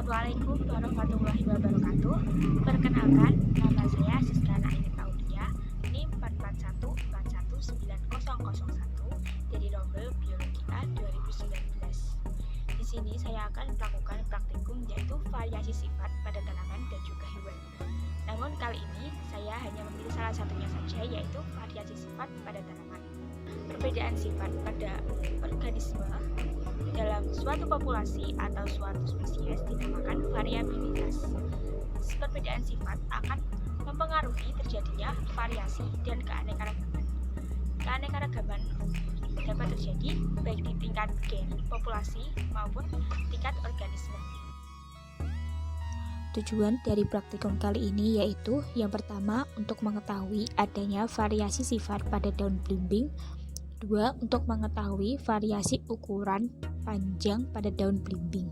Assalamualaikum warahmatullahi wabarakatuh. Perkenalkan, nama saya Siska Nainit Aulia, NIM 441419001 dari Rombel Biologi A 2019. Di sini saya akan melakukan praktikum yaitu variasi sifat pada tanaman dan juga hewan. Namun kali ini saya hanya memilih salah satunya saja, yaitu variasi sifat pada tanaman. Perbedaan sifat pada organisme dalam suatu populasi atau suatu spesies dinamakan variabilitas. Perbedaan sifat akan mempengaruhi terjadinya variasi dan keanekaragaman. Keanekaragaman dapat terjadi baik di tingkat gen, populasi, maupun tingkat organisme. Tujuan dari praktikum kali ini yaitu yang pertama untuk mengetahui adanya variasi sifat pada daun belimbing, 2. Untuk mengetahui variasi ukuran panjang pada daun belimbing.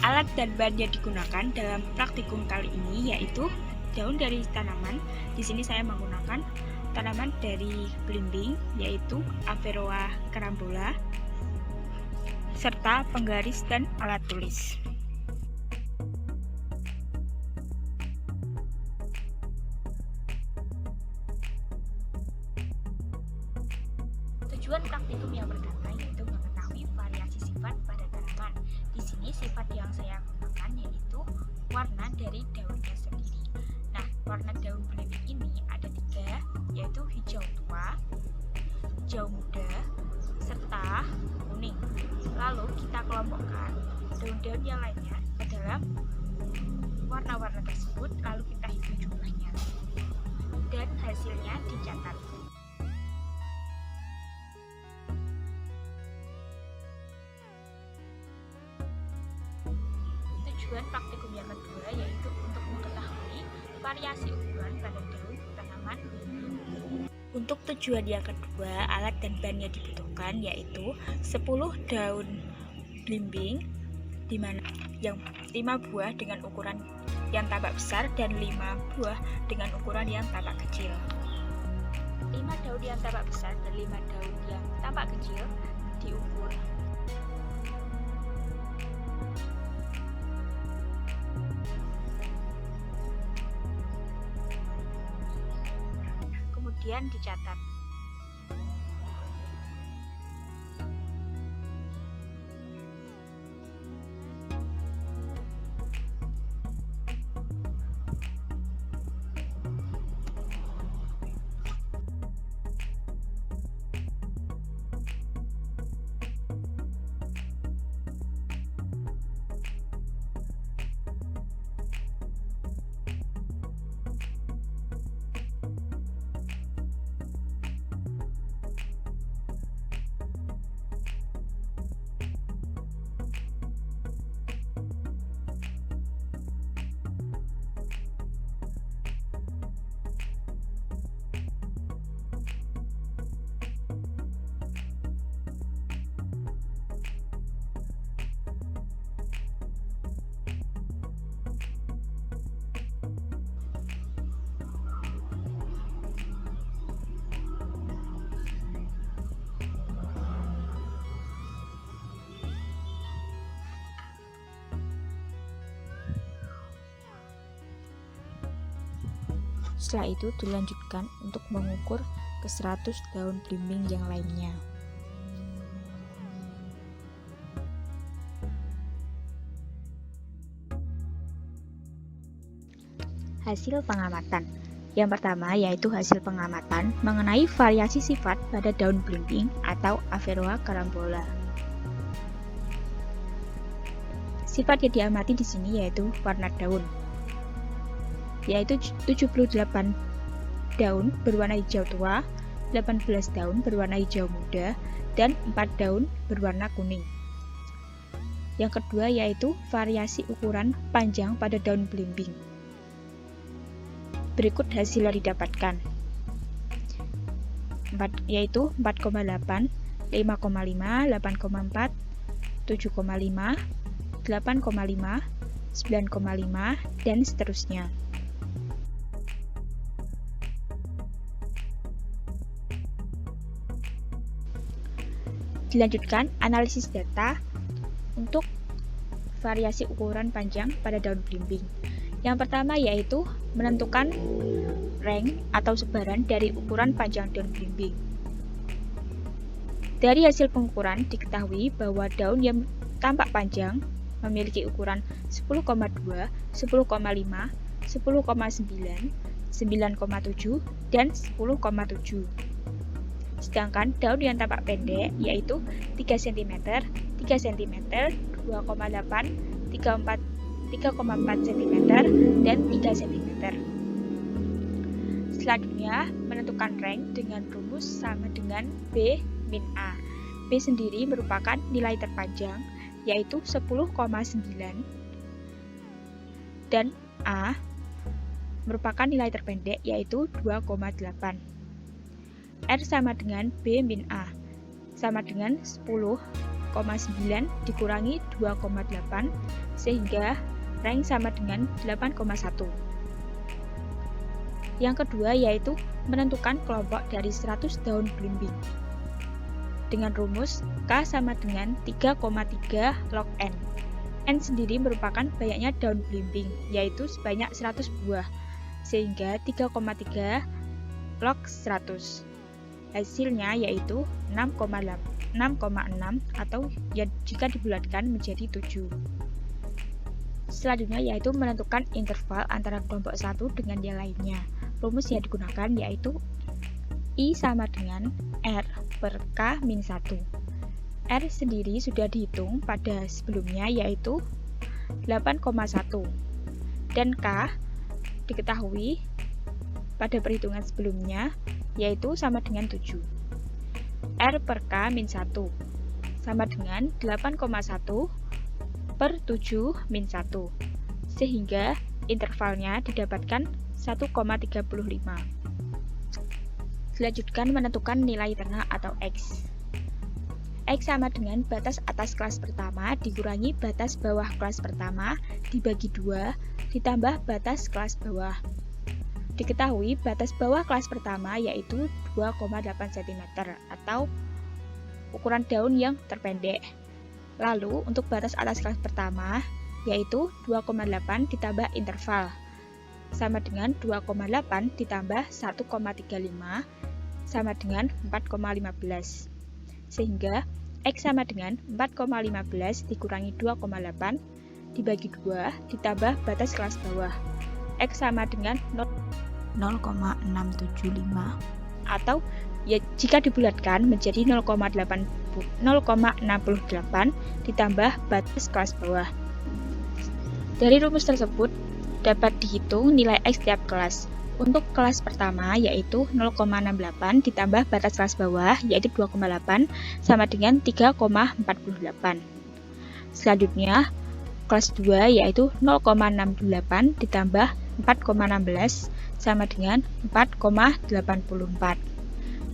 Alat dan bahan yang digunakan dalam praktikum kali ini yaitu daun dari tanaman. Di sini saya menggunakan tanaman dari belimbing yaitu Averoa carambola serta penggaris dan alat tulis. Tujuan praktikum yang pertama yaitu mengetahui variasi sifat pada tanaman. Di sini sifat yang saya gunakan yaitu warna dari daunnya sendiri. Nah, warna daun belimbing ini ada 3, yaitu hijau tua, hijau muda, serta kuning. Lalu kita kelompokkan daun-daun yang lainnya ke dalam warna-warna tersebut, lalu kita hitung jumlahnya. Dan hasilnya dicatat. Tujuan praktikum yang kedua yaitu untuk mengetahui variasi ukuran pada daun tanaman. Untuk tujuan yang kedua, alat dan bahan yang dibutuhkan yaitu 10 daun belimbing, di mana yang 5 buah dengan ukuran yang tampak besar dan 5 buah dengan ukuran yang tampak kecil. 5 daun yang tampak besar dan 5 daun yang tampak kecil diukur. Kemudian dicatat. Setelah itu dilanjutkan untuk mengukur ke 100 daun belimbing yang lainnya. Hasil pengamatan. Yang pertama yaitu hasil pengamatan mengenai variasi sifat pada daun belimbing atau Averoa carambola. Sifat yang diamati di sini yaitu warna daun, yaitu 78 daun berwarna hijau tua, 18 daun berwarna hijau muda, dan 4 daun berwarna kuning. Yang kedua yaitu variasi ukuran panjang pada daun belimbing. Berikut hasil yang didapatkan, yaitu 4,8, 5,5, 8,4, 7,5, 8,5, 9,5, dan seterusnya. Dilanjutkan analisis data untuk variasi ukuran panjang pada daun belimbing. Yang pertama yaitu menentukan rank atau sebaran dari ukuran panjang daun belimbing. Dari hasil pengukuran diketahui bahwa daun yang tampak panjang memiliki ukuran 10,2, 10,5, 10,9, 9,7, dan 10,7. Sedangkan daun yang tampak pendek yaitu 3 cm, 3 cm, 2,8, 3,4 cm, dan 3 cm. Selanjutnya, menentukan rank dengan rumus sama dengan B min A. B sendiri merupakan nilai terpanjang, yaitu 10,9, dan A merupakan nilai terpendek, yaitu 2,8. R sama dengan B min A, sama dengan 10,9 dikurangi 2,8, sehingga rank sama dengan 8,1. Yang kedua yaitu menentukan kelompok dari 100 daun belimbing. Dengan rumus K sama dengan 3,3 log N. N sendiri merupakan banyaknya daun belimbing, yaitu sebanyak 100 buah, sehingga 3,3 log 100. Hasilnya yaitu 6,6 atau ya, jika dibulatkan menjadi 7. Selanjutnya yaitu menentukan interval antara kelompok satu dengan yang lainnya. Rumus yang digunakan yaitu I sama dengan R per K min 1. R sendiri sudah dihitung pada sebelumnya yaitu 8,1 dan K diketahui pada perhitungan sebelumnya yaitu sama dengan 7. R per K min 1 sama dengan 8,1 per 7 min 1, sehingga intervalnya didapatkan 1,35. Dilanjutkan menentukan nilai tengah atau X. X sama dengan batas atas kelas pertama dikurangi batas bawah kelas pertama dibagi 2 ditambah batas kelas bawah. Diketahui batas bawah kelas pertama yaitu 2,8 cm atau ukuran daun yang terpendek. Lalu untuk batas atas kelas pertama yaitu 2,8 ditambah interval sama dengan 2,8 ditambah 1,35 sama dengan 4,15, sehingga X sama dengan 4,15 dikurangi 2,8 dibagi 2 ditambah batas kelas bawah. X sama dengan 0,675 atau ya jika dibulatkan menjadi 0,68 ditambah batas kelas bawah. Dari rumus tersebut dapat dihitung nilai X tiap kelas. Untuk kelas pertama yaitu 0,68 ditambah batas kelas bawah yaitu 2,8 sama dengan 3,48. Selanjutnya kelas 2 yaitu 0,68 ditambah 4,16 sama dengan 4,84.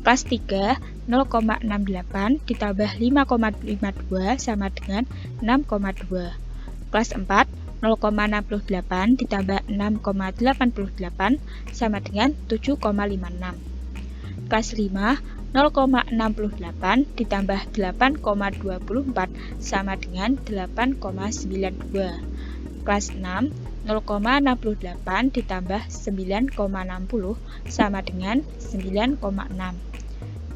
Kelas 3 0,68 ditambah 5,52 sama dengan 6,2. Kelas 4 0,68 ditambah 6,88 sama dengan 7,56. Kelas 5 0,68 ditambah 8,24 sama dengan 8,92. Kelas 6 0,68 ditambah 9,60 sama dengan 9,6.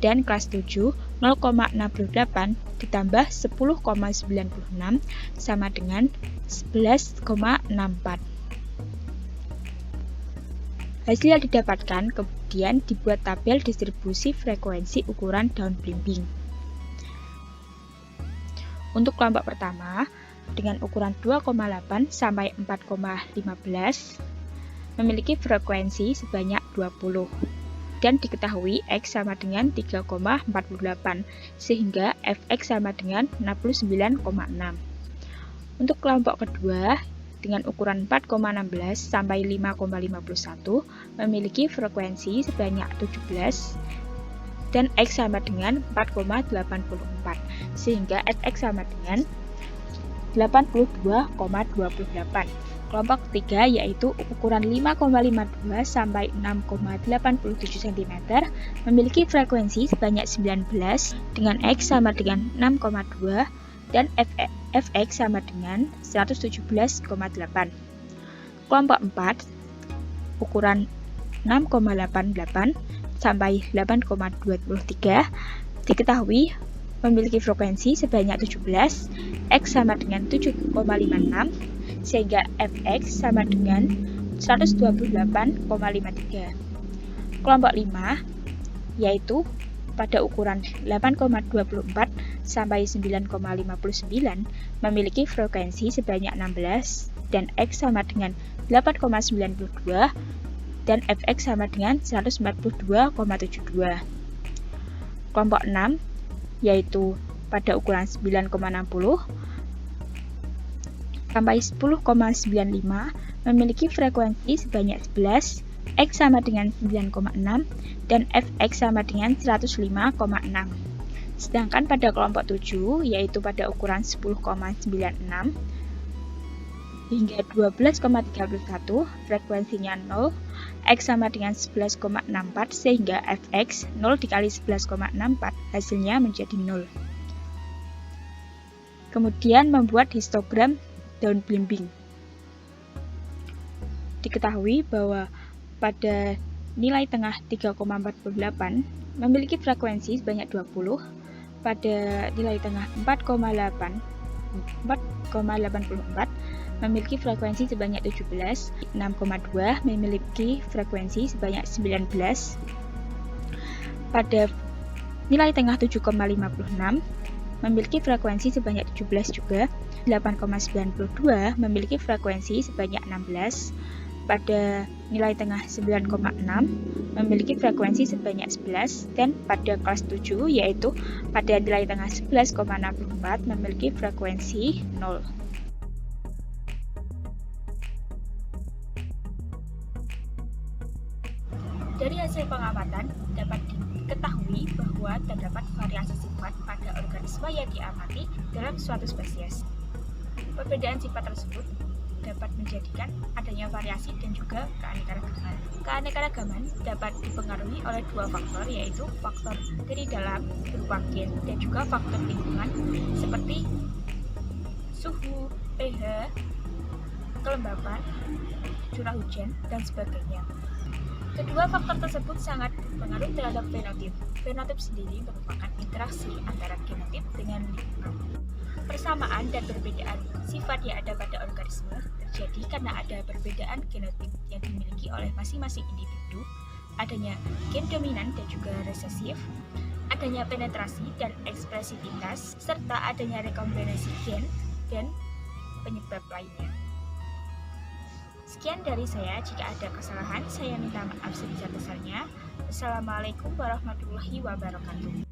Dan kelas 7 0,68 ditambah 10,96 sama dengan 11,64. Hasil yang didapatkan kemudian dibuat tabel distribusi frekuensi ukuran daun belimbing. Untuk kelompok pertama dengan ukuran 2,8 sampai 4,15 memiliki frekuensi sebanyak 20. Dan diketahui X sama dengan 3,48 sehingga Fx sama dengan 69,6. Untuk kelompok kedua dengan ukuran 4,16 sampai 5,51 memiliki frekuensi sebanyak 17 dan X sama dengan 4,84 sehingga Fx sama dengan 82,28. Kelompok ketiga yaitu ukuran 5,52 sampai 6,87 cm memiliki frekuensi sebanyak 19 dengan X sama dengan 6,2 dan Fx sama dengan 117,8. Kelompok 4 ukuran 6,88 sampai 8,23 diketahui memiliki frekuensi sebanyak 17, X sama dengan 7,56 sehingga Fx sama dengan 128,53. Kelompok 5 yaitu pada ukuran 8,24 sampai 9,59 memiliki frekuensi sebanyak 16 dan X sama dengan 8,92 dan Fx sama dengan 142,72. Kelompok 6 yaitu pada ukuran 9,60 sampai 10,95 memiliki frekuensi sebanyak 11, X sama dengan 9,6 dan Fx sama dengan 105,6. Sedangkan pada kelompok 7 yaitu pada ukuran 10,96 hingga 12,31 frekuensinya 0, X sama dengan 11,64 sehingga Fx 0 dikali 11,64 hasilnya menjadi 0. Kemudian membuat histogram daun belimbing. Diketahui bahwa pada nilai tengah 3,48 memiliki frekuensi sebanyak 20, pada nilai tengah 4,84 memiliki frekuensi sebanyak 17, 6,2 memiliki frekuensi sebanyak 19, pada nilai tengah 7,56 memiliki frekuensi sebanyak 17 juga, 8,92 memiliki frekuensi sebanyak 16, pada nilai tengah 9,6 memiliki frekuensi sebanyak 11, dan pada kelas 7 yaitu pada nilai tengah 11,64 memiliki frekuensi 0. Dari hasil pengamatan dapat diketahui bahwa terdapat variasi sifat pada organisme yang diamati dalam suatu spesies. Perbedaan sifat tersebut dapat menjadikan adanya variasi dan juga keanekaragaman. Keanekaragaman dapat dipengaruhi oleh dua faktor, yaitu faktor dari dalam berupa gen dan juga faktor lingkungan seperti suhu, pH, kelembapan, curah hujan, dan sebagainya. Kedua faktor tersebut sangat berpengaruh terhadap fenotip. Fenotip sendiri merupakan interaksi antara genotip dengan lingkungan. Persamaan dan perbedaan sifat yang ada pada organisme terjadi karena ada perbedaan genotip yang dimiliki oleh masing-masing individu, adanya gen dominan dan juga resesif, adanya penetrasi dan ekspresivitas, serta adanya rekombinasi gen dan penyebab lainnya. Sekian dari saya, jika ada kesalahan saya minta maaf sebesar-besarnya. Wassalamualaikum warahmatullahi wabarakatuh.